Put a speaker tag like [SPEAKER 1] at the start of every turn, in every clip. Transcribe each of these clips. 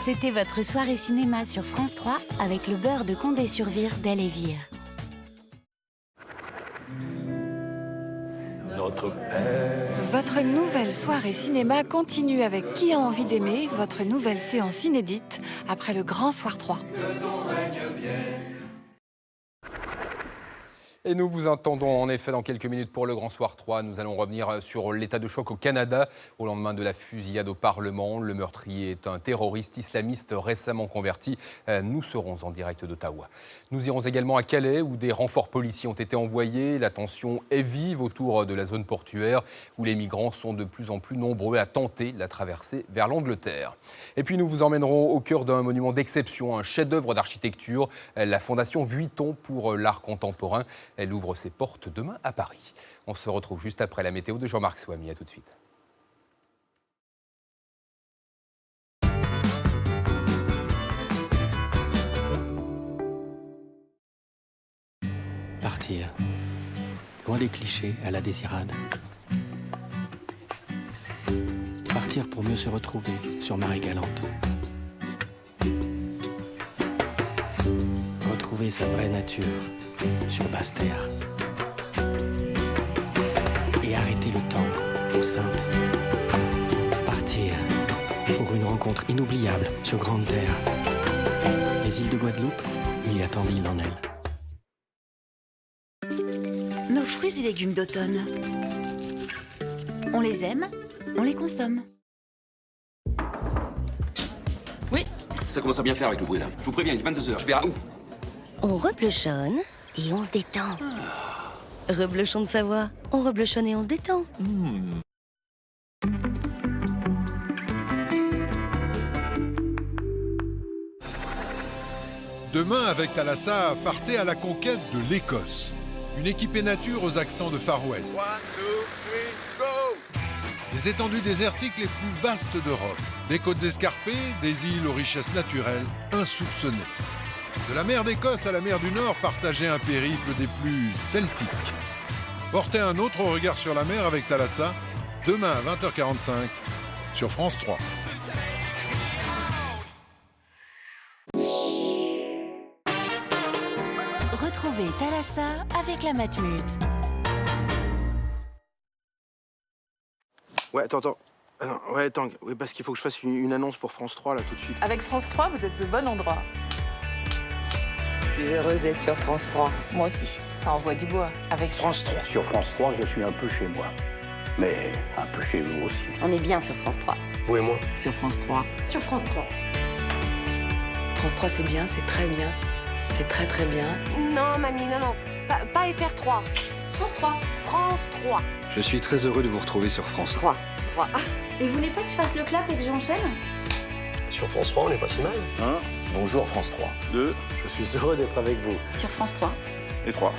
[SPEAKER 1] C'était votre soirée cinéma sur France 3 avec le beurre de Condé-sur-Vire d'El-et-Vire.
[SPEAKER 2] Notre Père.
[SPEAKER 3] Votre nouvelle soirée cinéma continue avec Qui a envie d'aimer, votre nouvelle séance inédite après le Grand Soir 3.
[SPEAKER 4] Et nous vous attendons en effet dans quelques minutes pour le Grand Soir 3. Nous allons revenir sur l'état de choc au Canada au lendemain de la fusillade au Parlement. Le meurtrier est un terroriste islamiste récemment converti. Nous serons en direct d'Ottawa. Nous irons également à Calais où des renforts policiers ont été envoyés. La tension est vive autour de la zone portuaire où les migrants sont de plus en plus nombreux à tenter la traversée vers l'Angleterre. Et puis nous vous emmènerons au cœur d'un monument d'exception, un chef-d'œuvre d'architecture, la Fondation Vuitton pour l'art contemporain. Elle ouvre ses portes demain à Paris. On se retrouve juste après la météo de Jean-Marc Souamy. À tout de suite.
[SPEAKER 5] Partir, loin des clichés à la désirade. Partir pour mieux se retrouver sur marée galante. Retrouver sa vraie nature sur basse terre. Et arrêter le temps aux Saintes. Partir pour une rencontre inoubliable sur grande terre. Les îles de Guadeloupe, il y a tant d'îles en elles.
[SPEAKER 1] Nos fruits et légumes d'automne. On les aime, on les consomme.
[SPEAKER 6] Oui, ça commence à bien faire avec le bruit là. Je vous préviens, il est 22h, je vais à où?
[SPEAKER 7] On reblochonne et on se détend. Reblochon de Savoie, on reblochonne et on se détend.
[SPEAKER 8] Demain, avec Thalassa, partez à la conquête de l'Écosse. Une équipée nature aux accents de Far West.
[SPEAKER 2] 1, 2, 3, go!
[SPEAKER 8] Des étendues désertiques les plus vastes d'Europe. Des côtes escarpées, des îles aux richesses naturelles insoupçonnées. De la mer d'Écosse à la mer du Nord, partagez un périple des plus celtiques. Portez un autre regard sur la mer avec Thalassa, demain à 20h45 sur France 3.
[SPEAKER 1] Retrouvez Thalassa avec la Matmut.
[SPEAKER 9] Ouais, attends. Oui, parce qu'il faut que je fasse une annonce pour France 3, là, tout de suite.
[SPEAKER 3] Avec France 3, vous êtes au bon endroit.
[SPEAKER 10] Je suis heureuse d'être sur France 3.
[SPEAKER 3] Moi aussi, ça envoie du bois. Avec
[SPEAKER 9] France 3.
[SPEAKER 11] Sur France 3, je suis un peu chez moi. Mais un peu chez vous aussi.
[SPEAKER 7] On est bien sur France 3.
[SPEAKER 9] Vous et moi.
[SPEAKER 10] Sur France 3.
[SPEAKER 3] Sur France 3.
[SPEAKER 10] France 3, c'est bien, c'est très bien. C'est très très bien.
[SPEAKER 7] Non, Mani, non. Pas FR3. France 3. France 3.
[SPEAKER 6] Je suis très heureux de vous retrouver sur France
[SPEAKER 7] 3.
[SPEAKER 1] Et vous voulez pas que je fasse le clap et que j'enchaîne?
[SPEAKER 9] Sur France 3, on n'est pas si mal.
[SPEAKER 11] 1. Bonjour France 3.
[SPEAKER 9] 2. Je suis heureux d'être avec vous.
[SPEAKER 1] Sur France 3.
[SPEAKER 9] Et 3.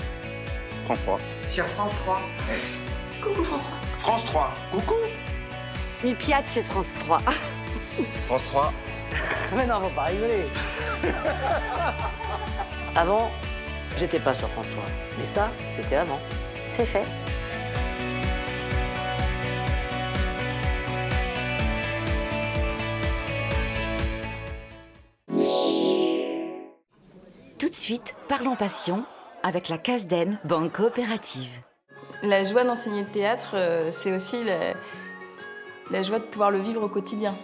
[SPEAKER 9] France 3.
[SPEAKER 10] Sur France 3.
[SPEAKER 1] Coucou France 3.
[SPEAKER 9] France 3. Coucou.
[SPEAKER 7] Mi piace chez France 3.
[SPEAKER 9] France 3.
[SPEAKER 10] Mais non, faut pas rigoler. Avant, j'étais pas sur France 3. Mais ça, c'était avant.
[SPEAKER 7] C'est fait.
[SPEAKER 1] Tout de suite, parlons passion avec la Casden Banque Coopérative.
[SPEAKER 12] La joie d'enseigner le théâtre, c'est aussi la joie de pouvoir le vivre au quotidien.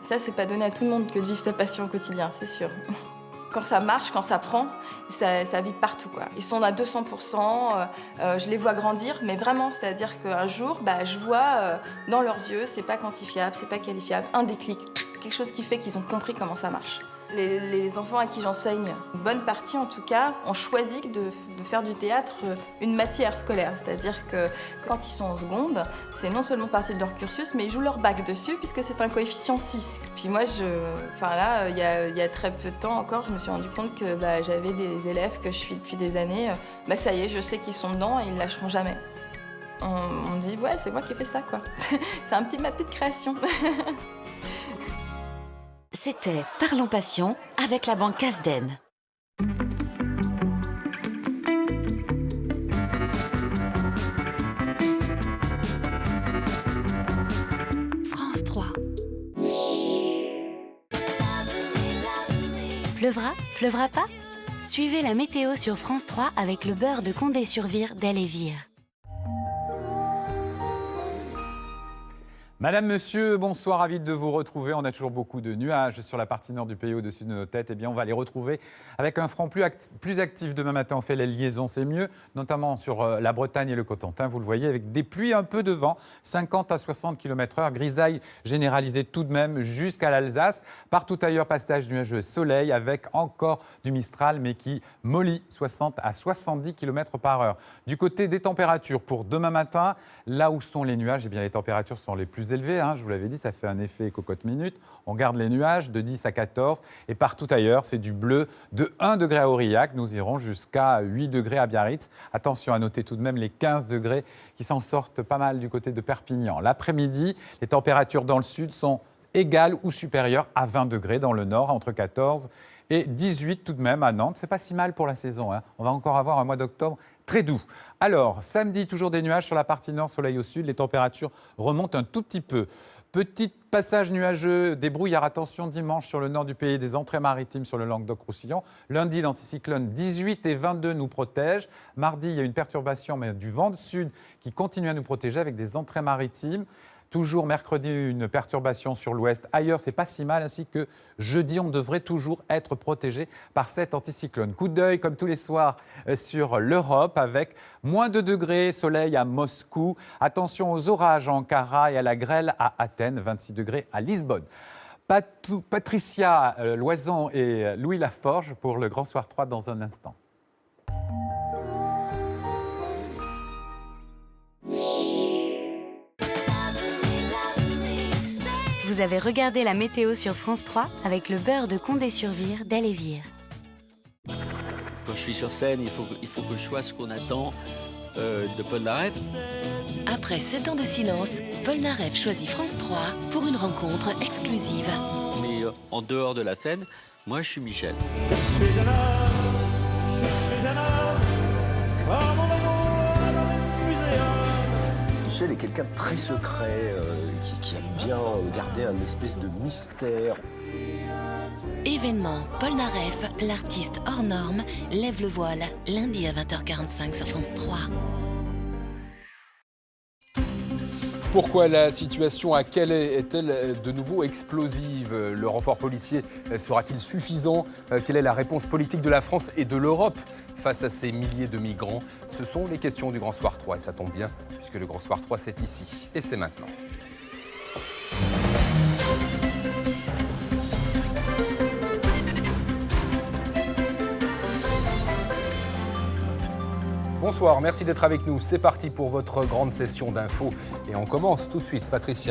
[SPEAKER 12] Ça, c'est pas donné à tout le monde que de vivre sa passion au quotidien, c'est sûr. Quand ça marche, quand ça prend, ça vit partout, quoi. Ils sont à 200%, je les vois grandir, mais vraiment, c'est-à-dire qu'un jour, je vois dans leurs yeux, c'est pas quantifiable, c'est pas qualifiable, un déclic, quelque chose qui fait qu'ils ont compris comment ça marche. Les enfants à qui j'enseigne, une bonne partie en tout cas, ont choisi de faire du théâtre une matière scolaire. C'est-à-dire que quand ils sont en seconde, c'est non seulement partie de leur cursus, mais ils jouent leur bac dessus puisque c'est un coefficient 6. Puis moi, il y a très peu de temps encore, je me suis rendu compte que j'avais des élèves que je suis depuis des années. Ça y est, je sais qu'ils sont dedans et ils ne lâcheront jamais. On me dit, ouais, c'est moi qui ai fait ça, quoi. C'est ma petite création.
[SPEAKER 1] C'était Parlons Passion avec la Banque Casden.
[SPEAKER 3] France 3.
[SPEAKER 7] Pleuvra pas? Suivez la météo sur France 3 avec le beurre de Condé-sur-Vire d'Elévire.
[SPEAKER 13] Madame, monsieur, bonsoir, ravi de vous retrouver. On a toujours beaucoup de nuages sur la partie nord du pays au-dessus de nos têtes. Eh bien, on va les retrouver avec un front plus actif demain matin. On fait les liaisons, c'est mieux, notamment sur la Bretagne et le Cotentin. Vous le voyez, avec des pluies, un peu de vent, 50 à 60 km/h. Grisaille généralisée tout de même jusqu'à l'Alsace. Partout ailleurs, passage nuageux, soleil avec encore du Mistral, mais qui mollit 60 à 70 km/h. Du côté des températures, pour demain matin, là où sont les nuages, eh bien, les températures sont les plus élevées. Je vous l'avais dit, ça fait un effet cocotte-minute. On garde les nuages de 10 à 14. Et partout ailleurs, c'est du bleu de 1 degré à Aurillac. Nous irons jusqu'à 8 degrés à Biarritz. Attention à noter tout de même les 15 degrés qui s'en sortent pas mal du côté de Perpignan. L'après-midi, les températures dans le sud sont égales ou supérieures à 20 degrés dans le nord, entre 14 et 18 tout de même à Nantes. C'est pas si mal pour la saison. On va encore avoir un mois d'octobre très doux. Alors, samedi, toujours des nuages sur la partie nord, soleil au sud. Les températures remontent un tout petit peu. Petit passage nuageux, des brouillards. Attention dimanche sur le nord du pays, des entrées maritimes sur le Languedoc-Roussillon. Lundi, l'anticyclone 18 et 22 nous protège. Mardi, il y a une perturbation, mais du vent de sud qui continue à nous protéger avec des entrées maritimes. Toujours mercredi, une perturbation sur l'ouest. Ailleurs, c'est pas si mal, ainsi que jeudi, on devrait toujours être protégé par cet anticyclone. Coup d'œil, comme tous les soirs, sur l'Europe, avec moins 2 degrés, soleil à Moscou. Attention aux orages à Ankara et à la grêle à Athènes, 26 degrés à Lisbonne. Patricia Loison et Louis Laforge pour le Grand Soir 3 dans un instant.
[SPEAKER 7] Vous avez regardé la météo sur France 3 avec le beurre de Condé-sur-Vire d'Elévire.
[SPEAKER 5] Quand je suis sur scène, il faut que je sois ce qu'on attend de Paul Naref.
[SPEAKER 1] Après 7 ans de silence, Paul Naref choisit France 3 pour une rencontre exclusive.
[SPEAKER 5] Mais en dehors de la scène, moi je suis Michel.
[SPEAKER 14] Je suis un homme, comme on le voit dans les muséums.
[SPEAKER 11] Michel est quelqu'un de très secret, qui aime bien garder un espèce de mystère.
[SPEAKER 1] Événement, Paul Naref, l'artiste hors norme, lève le voile, lundi à 20h45 sur France 3.
[SPEAKER 4] Pourquoi la situation à Calais est-elle de nouveau explosive? Le renfort policier sera-t-il suffisant? Quelle est la réponse politique de la France et de l'Europe face à ces milliers de migrants? Ce sont les questions du Grand Soir 3 et ça tombe bien puisque le Grand Soir 3 c'est ici et c'est maintenant. Bonsoir, merci d'être avec nous. C'est parti pour votre grande session d'infos. Et on commence tout de suite, Patricia.